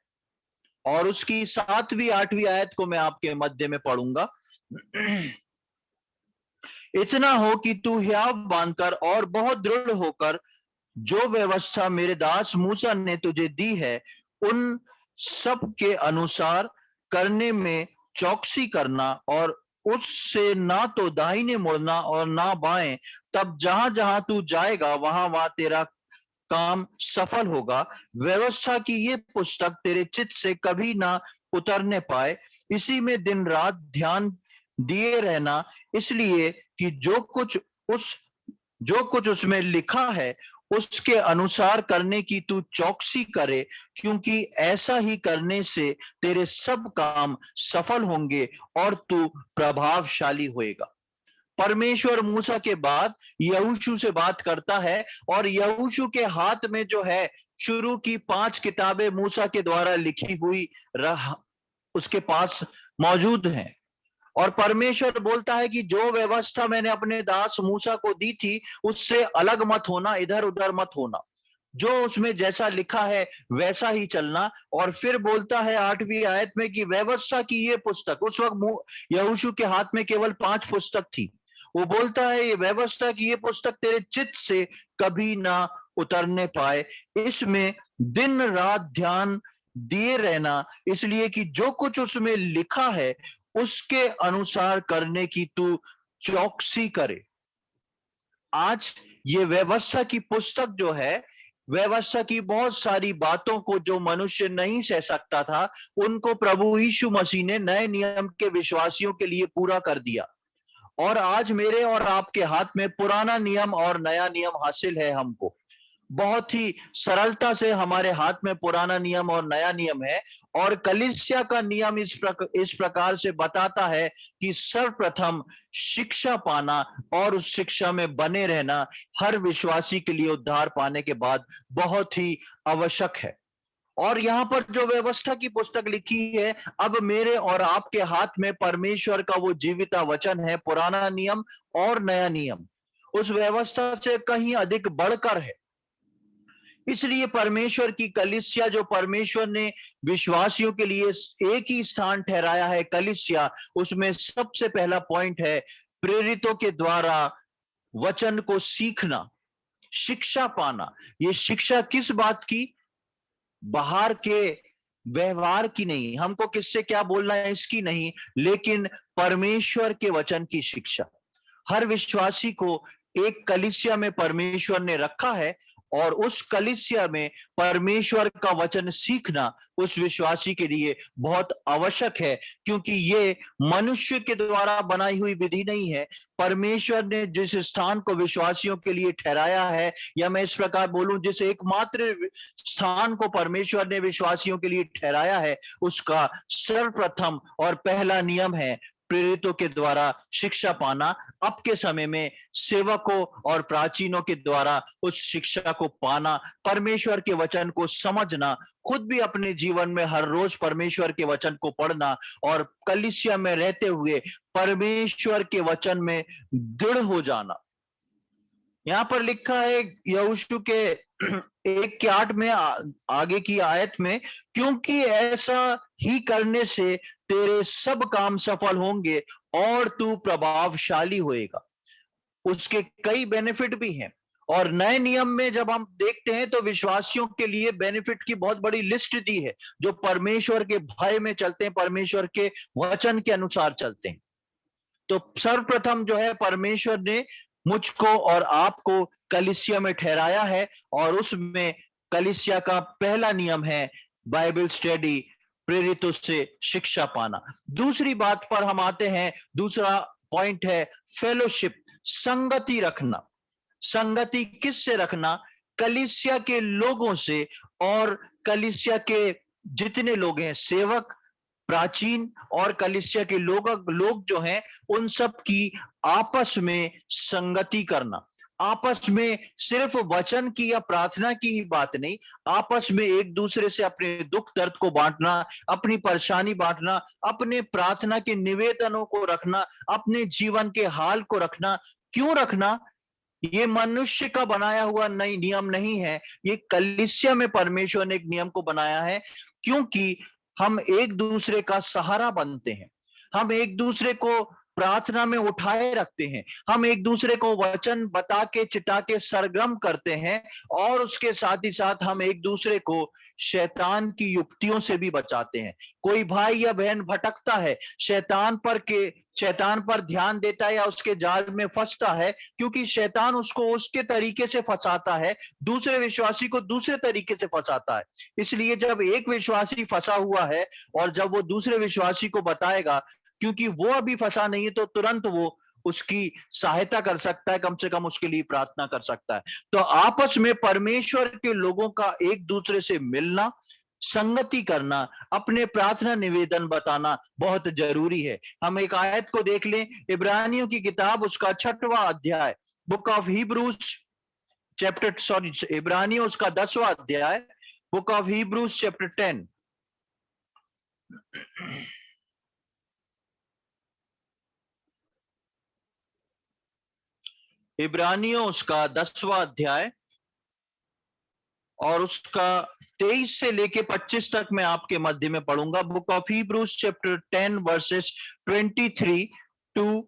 और उसकी 7वीं 8वीं आयत को मैं आपके मध्य में पढ़ूंगा। इतना हो कि तू हियाव बांधकर और बहुत दृढ़ होकर जो व्यवस्था मेरे दास मूसा ने तुझे दी है उन सब के अनुसार करने में चौकसी करना, और उससे ना तो दाहिने मुड़ना और ना बाएं, तब जहां जहां तू जाएगा वहां वहां तेरा काम सफल होगा। व्यवस्था की ये पुस्तक तेरे चित्त से कभी ना उतरने पाए, इसी में दिन रात ध्यान दिए रहना, इसलिए कि जो कुछ उसमें लिखा है उसके अनुसार करने की तू चौकसी करे, क्योंकि ऐसा ही करने से तेरे सब काम सफल होंगे और तू प्रभावशाली होएगा। परमेश्वर मूसा के बाद यहोशू से बात करता है, और यहोशू के हाथ में जो है शुरू की 5 किताबें मूसा के द्वारा लिखी हुई उसके पास मौजूद हैं। और परमेश्वर बोलता है कि जो व्यवस्था मैंने अपने दास मूसा को दी थी उससे अलग मत होना, इधर उधर मत होना, जो उसमें जैसा लिखा है वैसा ही चलना। और फिर बोलता है 8वीं आयत में कि व्यवस्था की ये पुस्तक, उस वक्त यहोशू के हाथ में केवल 5 पुस्तक थी, वो बोलता है ये व्यवस्था की ये पुस्तक तेरे चित्त से कभी ना उतरने पाए, इसमें दिन रात ध्यान दिए रहना, इसलिए कि जो कुछ उसमें लिखा है उसके अनुसार करने की तू चौकसी करे। आज ये व्यवस्था की पुस्तक जो है, व्यवस्था की बहुत सारी बातों को जो मनुष्य नहीं सह सकता था उनको प्रभु यीशु मसीह ने नए नियम के विश्वासियों के लिए पूरा कर दिया। और आज मेरे और आपके हाथ में पुराना नियम और नया नियम हासिल है हमको। बहुत ही सरलता से हमारे हाथ में पुराना नियम और नया नियम है। और कलीसिया का नियम इस प्रकार से बताता है कि सर्वप्रथम शिक्षा पाना और उस शिक्षा में बने रहना हर विश्वासी के लिए उद्धार पाने के बाद बहुत ही आवश्यक है। और यहाँ पर जो व्यवस्था की पुस्तक लिखी है, अब मेरे और आपके हाथ में परमेश्वर का वो जीविता वचन है, पुराना नियम और नया नियम उस व्यवस्था से कहीं अधिक बढ़कर है। इसलिए परमेश्वर की कलीसिया, जो परमेश्वर ने विश्वासियों के लिए एक ही स्थान ठहराया है कलीसिया, उसमें सबसे पहला पॉइंट है प्रेरितों के द्वारा वचन को सीखना, शिक्षा पाना। ये शिक्षा किस बात की? बाहर के व्यवहार की नहीं, हमको किससे क्या बोलना है इसकी नहीं, लेकिन परमेश्वर के वचन की शिक्षा। हर विश्वासी को एक कलीसिया में परमेश्वर ने रखा है, और उस कलीसिया में परमेश्वर का वचन सीखना उस विश्वासी के लिए बहुत आवश्यक है, क्योंकि ये मनुष्य के द्वारा बनाई हुई विधि नहीं है। परमेश्वर ने जिस स्थान को विश्वासियों के लिए ठहराया है, या मैं इस प्रकार बोलूं जिस एकमात्र स्थान को परमेश्वर ने विश्वासियों के लिए ठहराया है, उसका सर्वप्रथम और पहला नियम है प्रेरितों के द्वारा शिक्षा पाना। अब के समय में सेवकों और प्राचीनों के द्वारा उस शिक्षा को पाना, परमेश्वर के वचन को समझना, खुद भी अपने जीवन में हर रोज परमेश्वर के वचन को पढ़ना, और कलीसिया में रहते हुए परमेश्वर के वचन में दृढ़ हो जाना। यहाँ पर लिखा है यहोशू के 1:8 में आगे की आयत में, क्योंकि ऐसा ही करने से तेरे सब काम सफल होंगे और तू प्रभावशाली होएगा। उसके कई बेनिफिट भी हैं। और नए नियम में जब हम देखते हैं तो विश्वासियों के लिए बेनिफिट की बहुत बड़ी लिस्ट दी है, जो परमेश्वर के भय में चलते हैं, परमेश्वर के वचन के अनुसार चलते हैं। तो सर्वप्रथम जो है परमेश्वर ने मुझको और आपको कलीसिया में ठहराया है, और उसमें कलीसिया का पहला नियम है बाइबल स्टडी, प्रेरितों से शिक्षा पाना। दूसरी बात पर हम आते हैं, दूसरा पॉइंट है फेलोशिप, संगति रखना। संगति किससे रखना? कलीसिया के लोगों से, और कलीसिया के जितने लोग हैं, सेवक, प्राचीन और कलीसिया के लोग जो हैं, उन सब की आपस में संगति करना। आपस में सिर्फ वचन की या प्रार्थना की ही बात नहीं, आपस में एक दूसरे से अपने दुख दर्द को बांटना, अपनी परेशानी बांटना, अपने प्रार्थना के निवेदनों को रखना, अपने जीवन के हाल को रखना। क्यों रखना? ये मनुष्य का बनाया हुआ नई नियम नहीं है, ये कलीसिया में परमेश्वर ने एक नियम को बनाया है, क्योंकि हम एक दूसरे का सहारा बनते हैं, हम एक दूसरे को प्रार्थना में उठाए रखते हैं, हम एक दूसरे को वचन बता के चिता के सरगर्म करते हैं, और उसके साथ ही साथ हम एक दूसरे को शैतान की युक्तियों से भी बचाते हैं। कोई भाई या बहन भटकता है, शैतान पर ध्यान देता है या उसके जाल में फंसता है, क्योंकि शैतान उसको उसके तरीके से फंसाता है, दूसरे विश्वासी को दूसरे तरीके से फंसाता है। इसलिए जब एक विश्वासी फंसा हुआ है और जब वो दूसरे विश्वासी को बताएगा, क्योंकि वो अभी फंसा नहीं है, तो तुरंत वो उसकी सहायता कर सकता है, कम से कम उसके लिए प्रार्थना कर सकता है। तो आपस में परमेश्वर के लोगों का एक दूसरे से मिलना, संगति करना, अपने प्रार्थना निवेदन बताना बहुत जरूरी है। हम एक आयत को देख लें, इब्रानियों की किताब उसका 6वां अध्याय, बुक ऑफ हिब्रूज चैप्टर इब्रानियों उसका 10वां अध्याय, बुक ऑफ हिब्रूज चैप्टर 10। इब्रानियों उसका 10वां अध्याय और उसका 23 से लेके 25 तक मैं आपके मध्य में पढ़ूंगा। Book of Hebrews chapter 10 verses 23 to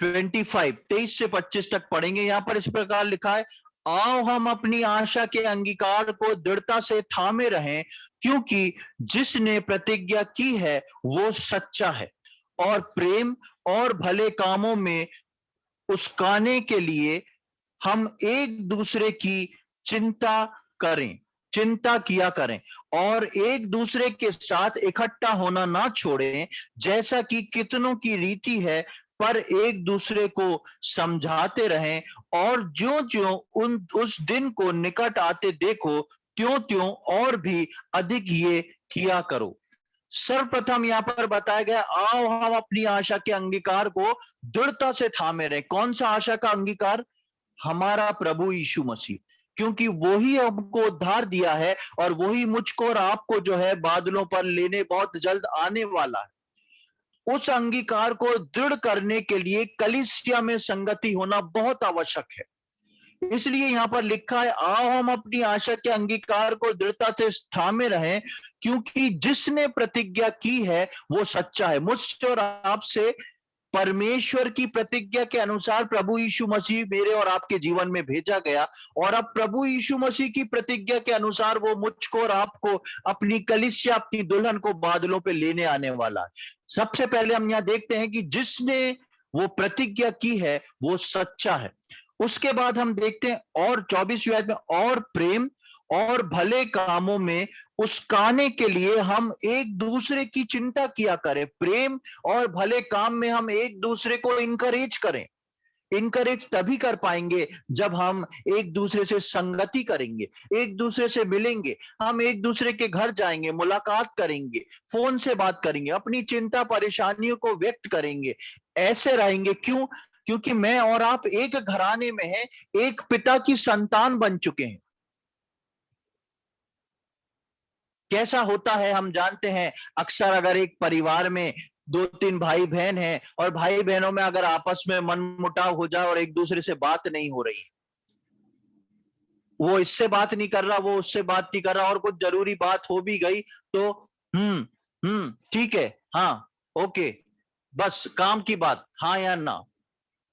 25, 23 से 25 तक पढ़ेंगे। यहां पर इस प्रकार लिखा है, आओ हम अपनी आशा के अंगीकार को दृढ़ता से थामे रहें, क्योंकि जिसने प्रतिज्ञा की है वो सच्चा है, और प्रेम और भले कामों में उस्काने के लिए हम एक दूसरे की चिंता किया करें, और एक दूसरे के साथ इकट्ठा होना ना छोड़ें, जैसा कि कितनों की रीति है, पर एक दूसरे को समझाते रहें, और ज्यों ज्यों उस दिन को निकट आते देखो, त्यों त्यों और भी अधिक ये किया करो। सर्वप्रथम यहां पर बताया गया, आओ हम अपनी आशा के अंगीकार को दृढ़ता से थामे रहें। कौन सा आशा का अंगीकार? हमारा प्रभु यीशु मसीह, क्योंकि वही हमको उद्धार दिया है, और वही मुझको और आपको जो है बादलों पर लेने बहुत जल्द आने वाला है। उस अंगीकार को दृढ़ करने के लिए कलीसिया में संगति होना बहुत आवश्यक है। इसलिए यहां पर लिखा है, आओ हम अपनी आशा के अंगीकार को दृढ़ता से थामे रहें, क्योंकि जिसने प्रतिज्ञा की है वो सच्चा है। मुझसे और आपसे परमेश्वर की प्रतिज्ञा के अनुसार प्रभु यीशु मसीह मेरे और आपके जीवन में भेजा गया, और अब प्रभु यीशु मसीह की प्रतिज्ञा के अनुसार वो मुझको और आपको, अपनी कलीसिया, अपनी दुल्हन को बादलों पे लेने आने वाला है। सबसे पहले हम यहां देखते हैं कि जिसने वो प्रतिज्ञा की है वो सच्चा है। उसके बाद हम देखते हैं और 24वीं आयत में, और प्रेम और भले कामों में उस्काने के लिए हम एक दूसरे की चिंता किया करें। प्रेम और भले काम में हम एक दूसरे को इनकरेज करें। इनकरेज तभी कर पाएंगे जब हम एक दूसरे से संगति करेंगे, एक दूसरे से मिलेंगे, हम एक दूसरे के घर जाएंगे, मुलाकात करेंगे, फोन से बात करेंगे, अपनी चिंता परेशानियों को व्यक्त करेंगे, ऐसे रहेंगे। क्यों? क्योंकि मैं और आप एक घराने में हैं, एक पिता की संतान बन चुके हैं। कैसा होता है हम जानते हैं, अक्सर अगर एक परिवार में 2-3 भाई बहन हैं, और भाई बहनों में अगर आपस में मनमुटाव हो जाए और एक दूसरे से बात नहीं हो रही, वो इससे बात नहीं कर रहा, वो उससे बात नहीं कर रहा, और कुछ जरूरी बात हो भी गई तो ठीक है, हाँ, ओके, बस काम की बात, हाँ या ना।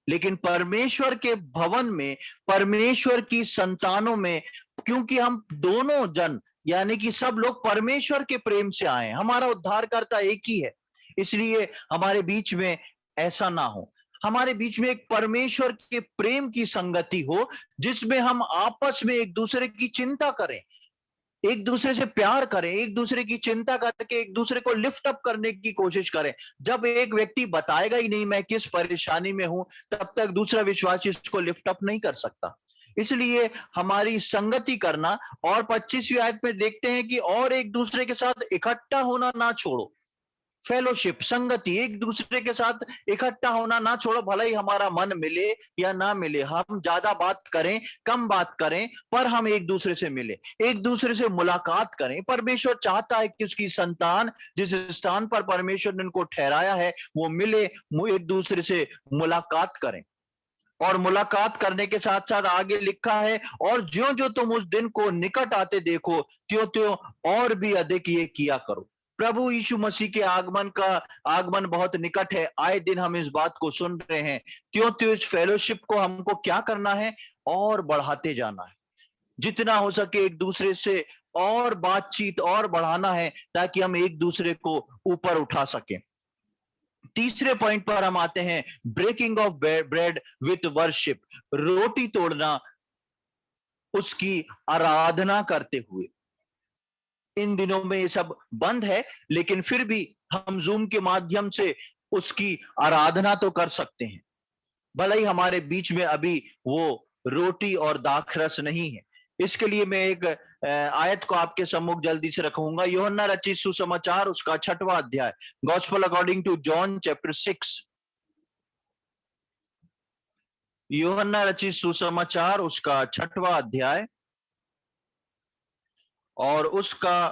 लेकिन परमेश्वर के भवन में, परमेश्वर की संतानों में, क्योंकि हम दोनों जन यानी कि सब लोग परमेश्वर के प्रेम से आए, हमारा उद्धारकर्ता एक ही है, इसलिए हमारे बीच में ऐसा ना हो। हमारे बीच में एक परमेश्वर के प्रेम की संगति हो, जिसमें हम आपस में एक दूसरे की चिंता करें, एक दूसरे से प्यार करें, एक दूसरे की चिंता करके एक दूसरे को लिफ्ट अप करने की कोशिश करें। जब एक व्यक्ति बताएगा ही नहीं मैं किस परेशानी में हूं, तब तक दूसरा विश्वासी उसको लिफ्ट अप नहीं कर सकता। इसलिए हमारी संगति करना, और 25वीं आयत में देखते हैं कि और एक दूसरे के साथ इकट्ठा होना ना छोड़ो। फेलोशिप, संगति, एक दूसरे के साथ इकट्ठा होना ना छोड़ो। भले ही हमारा मन मिले या ना मिले, हम ज्यादा बात करें कम बात करें, पर हम एक दूसरे से मिले, एक दूसरे से मुलाकात करें। परमेश्वर चाहता है कि उसकी संतान जिस स्थान पर परमेश्वर ने उनको ठहराया है वो मिले, एक दूसरे से मुलाकात करें। और मुलाकात करने के साथ साथ आगे लिखा है, और ज्यों ज्यों तुम उस दिन को निकट आते देखो, त्यों त्यों और भी अधिक ये किया करो। प्रभु यीशु मसीह के आगमन बहुत निकट है। आए दिन हम इस बात को सुन रहे हैं। त्यों त्यों इस फेलोशिप को हमको क्या करना है? और बढ़ाते जाना है। जितना हो सके एक दूसरे से और बातचीत और बढ़ाना है, ताकि हम एक दूसरे को ऊपर उठा सकें। तीसरे पॉइंट पर हम आते हैं, breaking of bread with worship. रोटी तोड़ना उसकी आराधना करते हुए। इन दिनों में ये सब बंद है, लेकिन फिर भी हम जूम के माध्यम से उसकी आराधना तो कर सकते हैं। भले ही हमारे बीच में अभी वो रोटी और दाखरस नहीं है। इसके लिए मैं एक आयत को आपके सम्मुख जल्दी से रखूंगा। यूहन्ना रचित सुसमाचार उसका 6वां अध्याय, gospel according to John chapter 6। यूहन्ना रचित सुसमाचार उसका 6वां अध्याय और उसका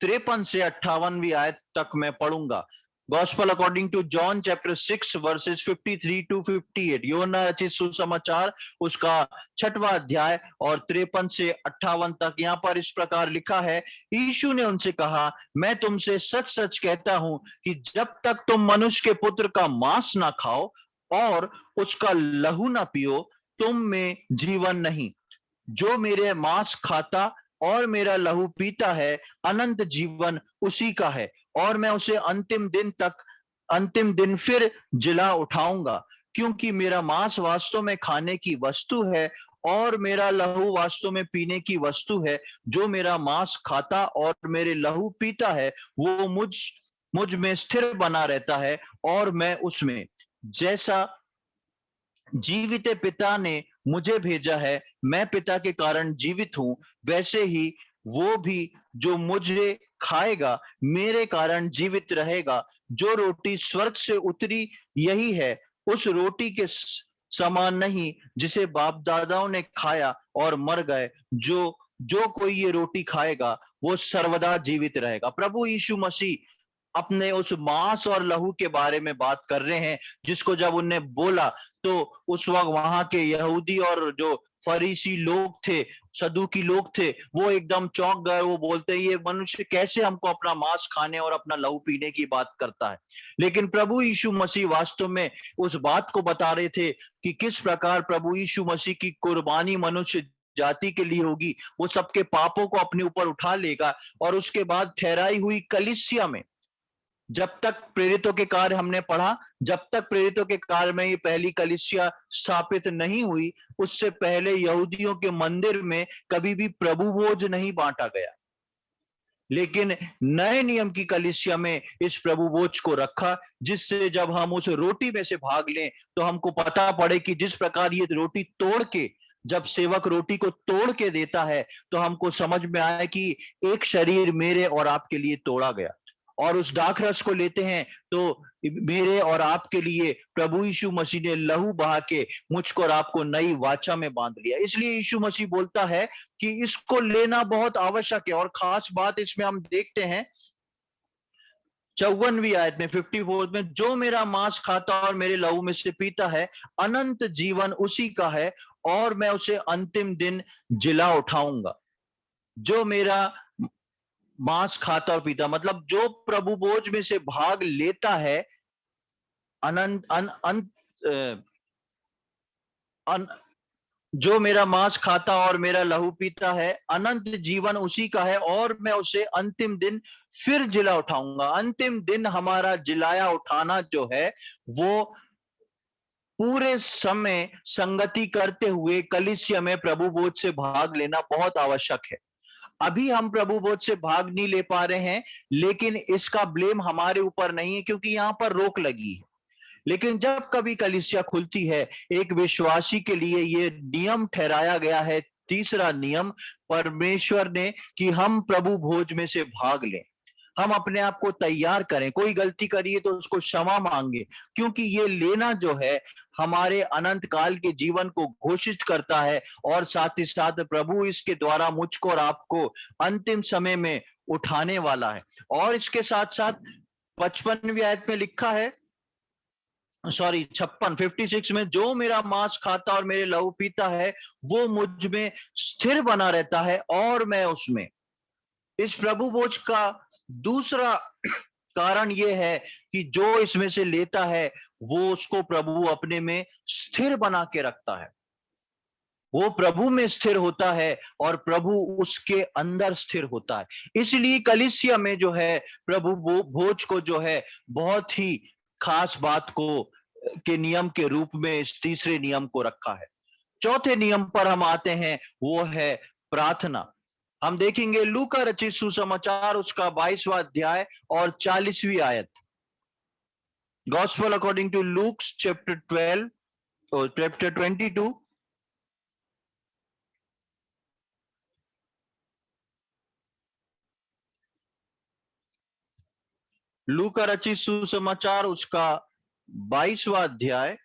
53 से 58वीं आयत तक मैं पढ़ूंगा। Gospel according to John chapter 6 verses 53 to 58। यूहन्ना रचित सुसमाचार उसका 6वां अध्याय और 53 से 58 तक। यहाँ पर इस प्रकार लिखा है, यीशु ने उनसे कहा, मैं तुमसे सच सच कहता हूं कि जब तक तुम मनुष्य के पुत्र का मांस ना खाओ और उसका लहू ना पियो, तुम में जीवन नहीं। जो मेरे मांस खाता और मेरा लहू पीता है, अनंत जीवन उसी का है, और मैं उसे अंतिम दिन फिर जिला उठाऊंगा। क्योंकि मेरा मांस वास्तव में खाने की वस्तु है और मेरा लहू वास्तव में पीने की वस्तु है। जो मेरा मांस खाता और मेरे लहू पीता है, वो मुझ में स्थिर बना रहता है और मैं उसमें। जैसा जीवित पिता ने मुझे भेजा है, मैं पिता के कारण जीवित हूं, वैसे ही वो भी जो मुझे खाएगा मेरे कारण जीवित रहेगा। जो रोटी स्वर्ग से उतरी यही है, उस रोटी के समान नहीं जिसे बाप दादाओं ने खाया और मर गए। जो जो कोई ये रोटी खाएगा वो सर्वदा जीवित रहेगा। प्रभु यीशु मसीह अपने उस मांस और लहू के बारे में बात कर रहे हैं, जिसको जब उनने बोला तो उस वक्त वहां के यहूदी और जो फरीसी लोग थे, सदूकी लोग थे, वो एकदम चौंक गए। वो बोलते हैं, ये मनुष्य कैसे हमको अपना मांस खाने और अपना लहू पीने की बात करता है। लेकिन प्रभु यीशु मसीह वास्तव में उस बात को बता रहे थे कि किस प्रकार प्रभु यीशु मसीह की कुर्बानी मनुष्य जाति के लिए होगी। वो सबके पापों को अपने ऊपर उठा लेगा और उसके बाद ठहराई हुई कलीसिया में, जब तक प्रेरितों के कार्य हमने पढ़ा, जब तक प्रेरितों के कार्य में ये पहली कलीसिया स्थापित नहीं हुई, उससे पहले यहूदियों के मंदिर में कभी भी प्रभु भोज नहीं बांटा गया। लेकिन नए नियम की कलीसिया में इस प्रभु भोज को रखा, जिससे जब हम उस रोटी में से भाग लें तो हमको पता पड़े कि जिस प्रकार ये रोटी तोड़ के, जब सेवक रोटी को तोड़ के देता है, तो हमको समझ में आया कि एक शरीर मेरे और आपके लिए तोड़ा गया। और उस दाखरस को लेते हैं तो मेरे और आपके लिए प्रभु यीशु मसीह ने लहू बहा के मुझको और आपको नई वाचा में बांध लिया। इसलिए यीशु मसीह बोलता है कि इसको लेना बहुत आवश्यक है। और खास बात इसमें हम देखते हैं 54वीं आयत में, 54 में, जो मेरा मांस खाता और मेरे लहू में से पीता है, अनंत जीवन उसी का है और मैं उसे अंतिम दिन जिला उठाऊंगा। जो मेरा मांस खाता और पीता, मतलब जो प्रभु भोज में से भाग लेता है, अनंत अन, अन, अन, जो मेरा मांस खाता और मेरा लहू पीता है, अनंत जीवन उसी का है और मैं उसे अंतिम दिन फिर जिला उठाऊंगा। अंतिम दिन हमारा जिलाया उठाना जो है, वो पूरे समय संगति करते हुए कलीसिया में प्रभु भोज से भाग लेना बहुत आवश्यक है। अभी हम प्रभु भोज से भाग नहीं ले पा रहे हैं, लेकिन इसका ब्लेम हमारे ऊपर नहीं है, क्योंकि यहां पर रोक लगी है। लेकिन जब कभी कलीसिया खुलती है, एक विश्वासी के लिए ये नियम ठहराया गया है, तीसरा नियम परमेश्वर ने, कि हम प्रभु भोज में से भाग लें। हम अपने आप को तैयार करें, कोई गलती करिए तो उसको क्षमा मांगे, क्योंकि ये लेना जो है हमारे अनंत काल के जीवन को घोषित करता है। और साथ ही साथ प्रभु इसके द्वारा मुझको और आपको अंतिम समय में उठाने वाला है। और इसके साथ साथ 55वीं आयत में लिखा है, सॉरी 56 में, जो मेरा मांस खाता और मेरे लहू पीता है वो मुझ में स्थिर बना रहता है और मैं उसमें। इस प्रभु भोज का दूसरा कारण ये है कि जो इसमें से लेता है वो उसको प्रभु अपने में स्थिर बना के रखता है। वो प्रभु में स्थिर होता है और प्रभु उसके अंदर स्थिर होता है। इसलिए कलीसिया में जो है प्रभु भोज को जो है बहुत ही खास बात को के नियम के रूप में इस तीसरे नियम को रखा है। चौथे नियम पर हम आते हैं, वो है प्रार्थना। हम देखेंगे लूका रचित सुसमाचार उसका 22वां अध्याय और 40वीं आयत। Gospel according to Luke chapter 12 और चैप्टर 22। लूका रचित सुसमाचार उसका 22वां अध्याय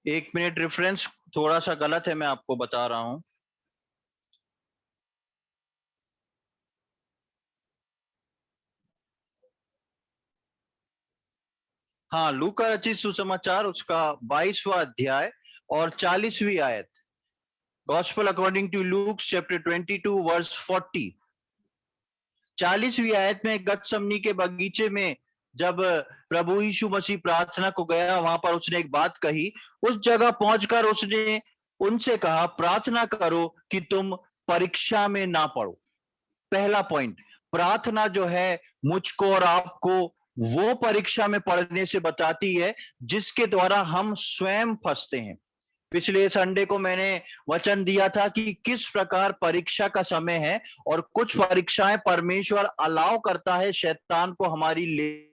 एक मिनट, रेफरेंस थोड़ा सा गलत है, मैं आपको बता रहा हूं। हाँ, लूका रचित सुसमाचार उसका 22वां अध्याय और 40वीं आयत। Gospel according to Luke chapter 22 verse 40। 40वीं आयत में गतसमनी के बगीचे में जब प्रभु यीशु मसीह प्रार्थना को गया, वहां पर उसने एक बात कही। उस जगह पहुंचकर उसने उनसे कहा, प्रार्थना करो कि तुम परीक्षा में ना पड़ो। पहला पॉइंट, प्रार्थना जो है मुझको और आपको वो परीक्षा में पढ़ने से बताती है जिसके द्वारा हम स्वयं फंसते हैं। पिछले संडे को मैंने वचन दिया था कि किस प्रकार परीक्षा का समय है और कुछ परीक्षाएं परमेश्वर अलाउ करता है शैतान को हमारी लेने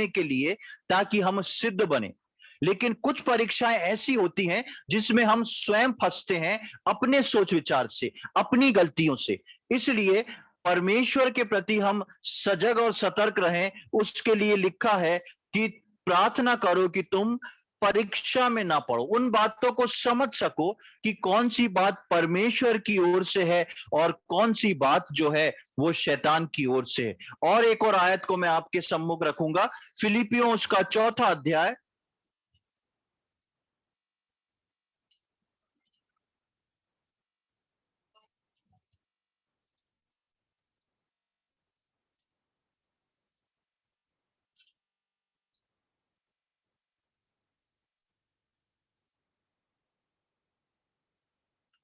के लिए, ताकि हम सिद्ध बने। लेकिन कुछ परीक्षाएं ऐसी होती हैं जिसमें हम स्वयं फंसते हैं अपने सोच विचार से, अपनी गलतियों से। इसलिए परमेश्वर के प्रति हम सजग और सतर्क रहें। उसके लिए लिखा है कि प्रार्थना करो कि तुम परीक्षा में ना पड़ो। उन बातों को समझ सको कि कौन सी बात परमेश्वर की ओर से है और कौन सी बात जो है वो शैतान की ओर से है। और एक और आयत को मैं आपके सम्मुख रखूंगा, फिलिपियों उसका 4था अध्याय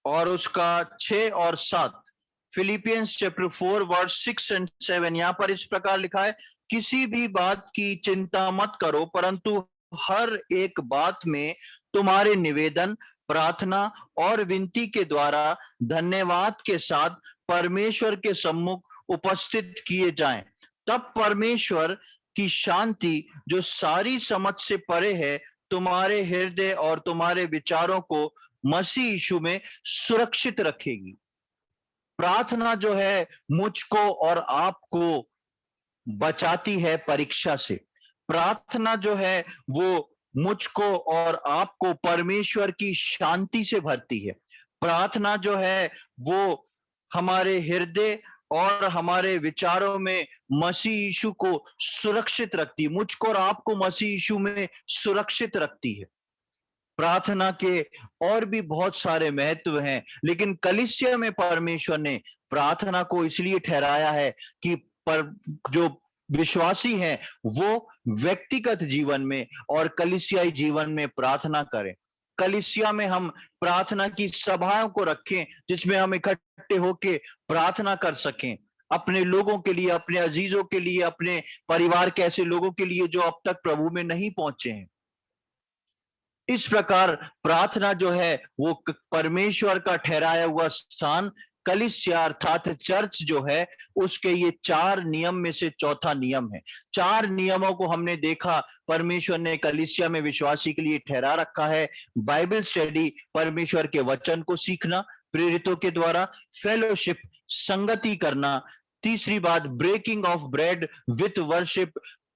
और उसका 6 और 7। Philippians chapter 4 verse 6 and 7। यहां पर इस प्रकार लिखा है, किसी भी बात की चिंता मत करो, परंतु हर एक बात में तुम्हारे निवेदन, प्रार्थना और विनती के द्वारा धन्यवाद के साथ परमेश्वर के सम्मुख उपस्थित किए जाएं। तब परमेश्वर की शांति जो सारी समझ से परे है तुम्हारे हृदय और तुम्हारे विचारों को मसीह यीशु में सुरक्षित रखेगी। प्रार्थना जो है मुझको और आपको बचाती है परीक्षा से। प्रार्थना जो है वो मुझको और आपको परमेश्वर की शांति से भरती है। प्रार्थना जो है वो हमारे हृदय और हमारे विचारों में मसीह यीशु को सुरक्षित रखती है, मुझको और आपको मसीह यीशु में सुरक्षित रखती है। प्रार्थना के और भी बहुत सारे महत्व हैं, लेकिन कलीसिया में परमेश्वर ने प्रार्थना को इसलिए ठहराया है कि पर जो विश्वासी हैं वो व्यक्तिगत जीवन में और कलीसियाई जीवन में प्रार्थना करें। कलीसिया में हम प्रार्थना की सभाओं को रखें जिसमें हम इकट्ठे होके प्रार्थना कर सकें, अपने लोगों के लिए, अपने अजीजों के लिए, अपने परिवार के ऐसे लोगों के लिए जो अब तक प्रभु में नहीं पहुंचे हैं। इस प्रकार प्रार्थना जो है वो परमेश्वर का ठहराया हुआ स्थान कलीसिया अर्थात चर्च जो है उसके ये 4 नियम में से चौथा नियम है। 4 नियमों को हमने देखा, परमेश्वर ने कलीसिया में विश्वासी के लिए ठहरा रखा है। बाइबल स्टडी, परमेश्वर के वचन को सीखना प्रेरितों के द्वारा, फेलोशिप संगति करना, तीसरी बात breaking of bread with worship,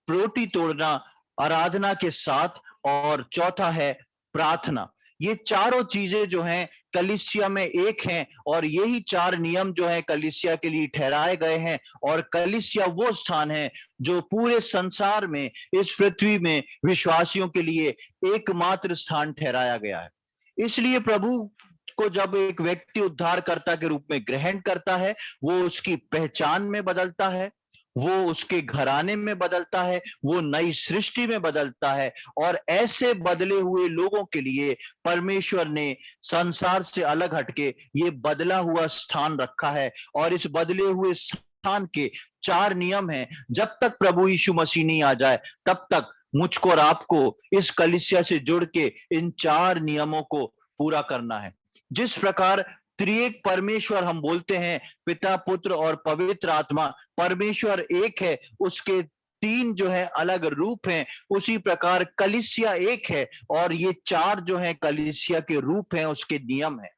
रोटी तोड़ना आराधना के साथ, और चौथा है प्रार्थना। ये चारों चीजें जो हैं कलीसिया में एक हैं, और यही 4 नियम जो हैं कलीसिया के लिए ठहराए गए हैं। और कलीसिया वो स्थान है जो पूरे संसार में, इस पृथ्वी में विश्वासियों के लिए एकमात्र स्थान ठहराया गया है। इसलिए प्रभु को जब एक व्यक्ति उद्धारकर्ता के रूप में ग्रहण करता है, वो उसकी पहचान में बदलता है, वो उसके घराने में बदलता है, वो नई सृष्टि में बदलता है। और ऐसे बदले हुए लोगों के लिए परमेश्वर ने संसार से अलग हटके ये बदला हुआ स्थान रखा है। और इस बदले हुए स्थान के 4 नियम हैं। जब तक प्रभु यीशु मसीह नहीं आ जाए तब तक मुझको और आपको इस कलीसिया से जुड़ के इन 4 नियमों को पूरा करना है। जिस प्रकार त्रिएक परमेश्वर हम बोलते हैं, पिता, पुत्र और पवित्र आत्मा, परमेश्वर एक है, उसके 3 जो है अलग रूप हैं, उसी प्रकार कलीसिया एक है और ये 4 जो है कलीसिया के रूप हैं, उसके नियम हैं।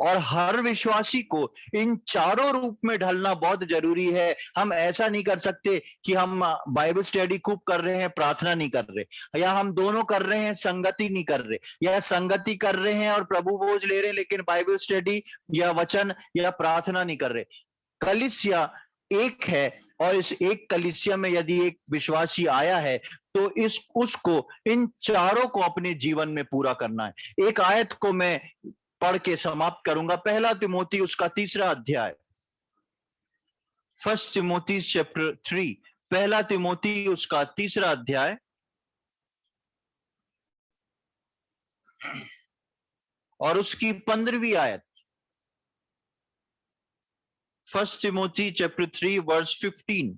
और हर विश्वासी को इन चारों रूप में ढलना बहुत जरूरी है। हम ऐसा नहीं कर सकते कि हम बाइबल स्टडी खूब कर रहे हैं, प्रार्थना नहीं कर रहे, या हम दोनों कर रहे हैं, संगति नहीं कर रहे, या संगति कर रहे हैं और प्रभु भोज ले रहे हैं लेकिन बाइबल स्टडी या वचन या प्रार्थना नहीं कर रहे। कलीसिया एक है और इस एक कलीसिया में यदि एक विश्वासी आया है तो उसको इन चारों को अपने जीवन में पूरा करना है। एक आयत को मैं पढ़ के समाप्त करूंगा। पहला तिमोथी उसका 3रा अध्याय, 1 तिमोथी चैप्टर 3, पहला तिमोथी उसका 3रा अध्याय और उसकी 15वीं आयत। 1 तिमोथी चैप्टर 3 वर्स 15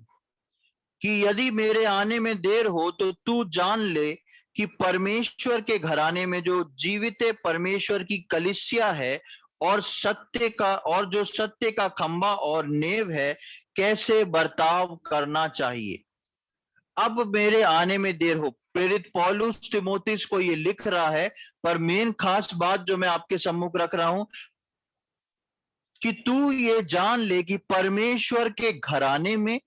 कि यदि मेरे आने में देर हो तो तू जान ले कि परमेश्वर के घराने में जो जीवित परमेश्वर की कलीसिया है और जो सत्य का खंबा और नेव है, कैसे बर्ताव करना चाहिए। अब मेरे आने में देर हो, प्रेरित पौलुस तिमोथियुस को ये लिख रहा है, पर मेन खास बात जो मैं आपके सम्मुख रख रहा हूं कि तू ये जान ले कि परमेश्वर के घराने में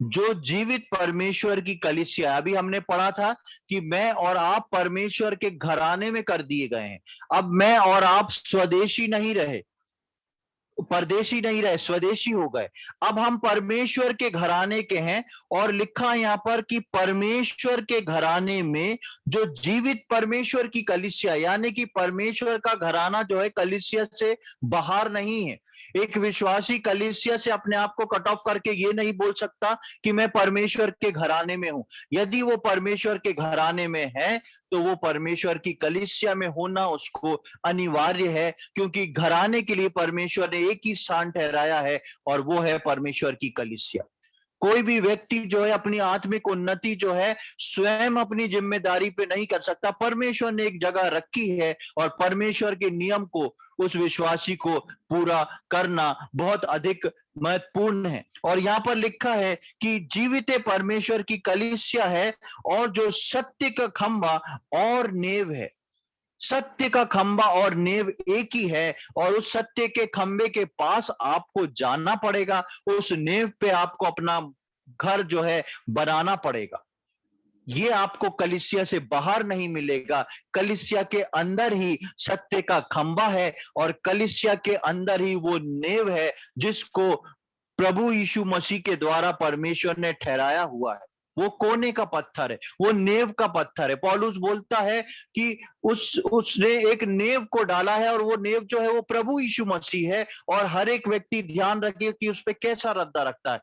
जो जीवित परमेश्वर की कलीसिया, अभी हमने पढ़ा था कि मैं और आप परमेश्वर के घराने में कर दिए गए हैं। अब मैं और आप स्वदेशी नहीं रहे, परदेशी नहीं रहे, स्वदेशी हो गए। अब हम परमेश्वर के घराने के हैं और लिखा यहां पर कि परमेश्वर के घराने में जो जीवित परमेश्वर की कलीसिया, यानी कि परमेश्वर का घराना जो है कलीसिया से बाहर नहीं है। एक विश्वासी कलीसिया से अपने आप को कट ऑफ करके ये नहीं बोल सकता कि मैं परमेश्वर के घराने में हूं। यदि वो परमेश्वर के घराने में है तो वो परमेश्वर की कलीसिया में होना उसको अनिवार्य है, क्योंकि घराने के लिए परमेश्वर ने एक ही स्थान ठहराया है और वो है परमेश्वर की कलीसिया। कोई भी व्यक्ति जो है अपनी आत्मिक उन्नति जो है स्वयं अपनी जिम्मेदारी पे नहीं कर सकता। परमेश्वर ने एक जगह रखी है और परमेश्वर के नियम को उस विश्वासी को पूरा करना बहुत अधिक महत्वपूर्ण है। और यहाँ पर लिखा है कि जीवित परमेश्वर की कलीसिया है और जो सत्य का खंबा और नेव है। सत्य का खंबा और नेव एक ही है और उस सत्य के खंबे के पास आपको जाना पड़ेगा, उस नेव पे आपको अपना घर जो है बनाना पड़ेगा। ये आपको कलीसिया से बाहर नहीं मिलेगा, कलीसिया के अंदर ही सत्य का खंबा है और कलीसिया के अंदर ही वो नेव है जिसको प्रभु यीशु मसीह के द्वारा परमेश्वर ने ठहराया हुआ है। वो कोने का पत्थर है, वो नेव का पत्थर है। पौलुस बोलता है कि उसने एक नेव को डाला है और वो नेव जो है वो प्रभु यीशु मसीह है। और हर एक व्यक्ति ध्यान रखे कि उस पर कैसा रद्दा रखता है।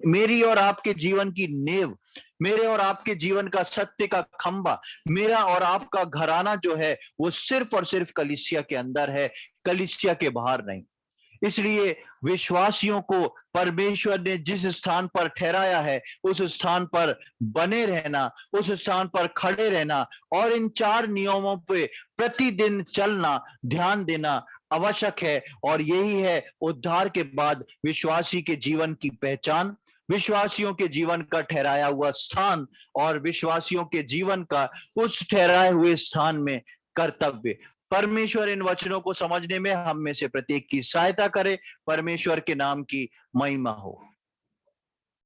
मेरी और आपके जीवन की नेव, मेरे और आपके जीवन का सत्य का खंबा, मेरा और आपका घराना जो है वो सिर्फ और सिर्फ कलीसिया के अंदर है, कलीसिया के बाहर नहीं। इसलिए विश्वासियों को परमेश्वर ने जिस स्थान पर ठहराया है उस स्थान पर बने रहना, उस स्थान पर खड़े रहना और इन 4 नियमों पे प्रतिदिन चलना, ध्यान देना आवश्यक है, और यही है उद्धार के बाद विश्वासी के जीवन की पहचान, विश्वासियों के जीवन का ठहराया हुआ स्थान, और विश्वासियों के जीवन का उस ठहराए हुए स्थान में कर्तव्य। परमेश्वर इन वचनों को समझने में हम में से प्रत्येक की सहायता करे। परमेश्वर के नाम की महिमा हो।